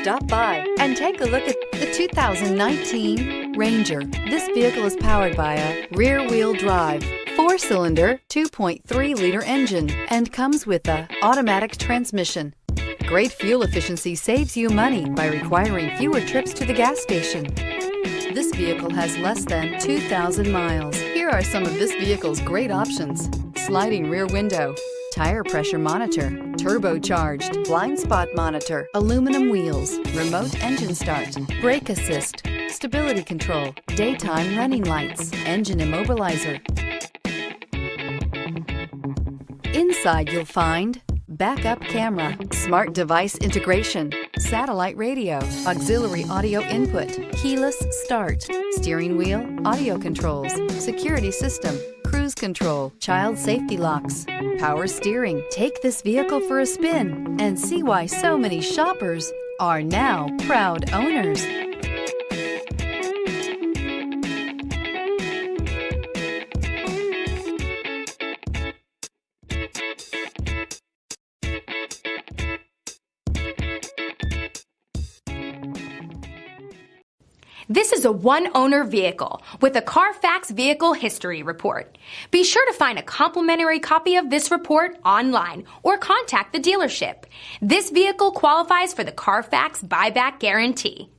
Stop by and take a look at the 2019 Ranger. This vehicle is powered by a rear-wheel drive, 4-cylinder, 2.3-liter engine and comes with a automatic transmission. Great fuel efficiency saves you money by requiring fewer trips to the gas station. This vehicle has less than 2,000 miles. Here are some of this vehicle's great options: sliding rear window, tire pressure monitor, turbocharged, blind spot monitor, aluminum wheels, remote engine start, brake assist, stability control, daytime running lights, engine immobilizer. Inside you'll find backup camera, smart device integration, satellite radio, auxiliary audio input, keyless start, steering wheel audio controls, security system, cruise control, child safety locks, power steering. Take this vehicle for a spin and see why so many shoppers are now proud owners. This is a one-owner vehicle with a Carfax Vehicle History Report. Be sure to find a complimentary copy of this report online or contact the dealership. This vehicle qualifies for the Carfax Buyback Guarantee.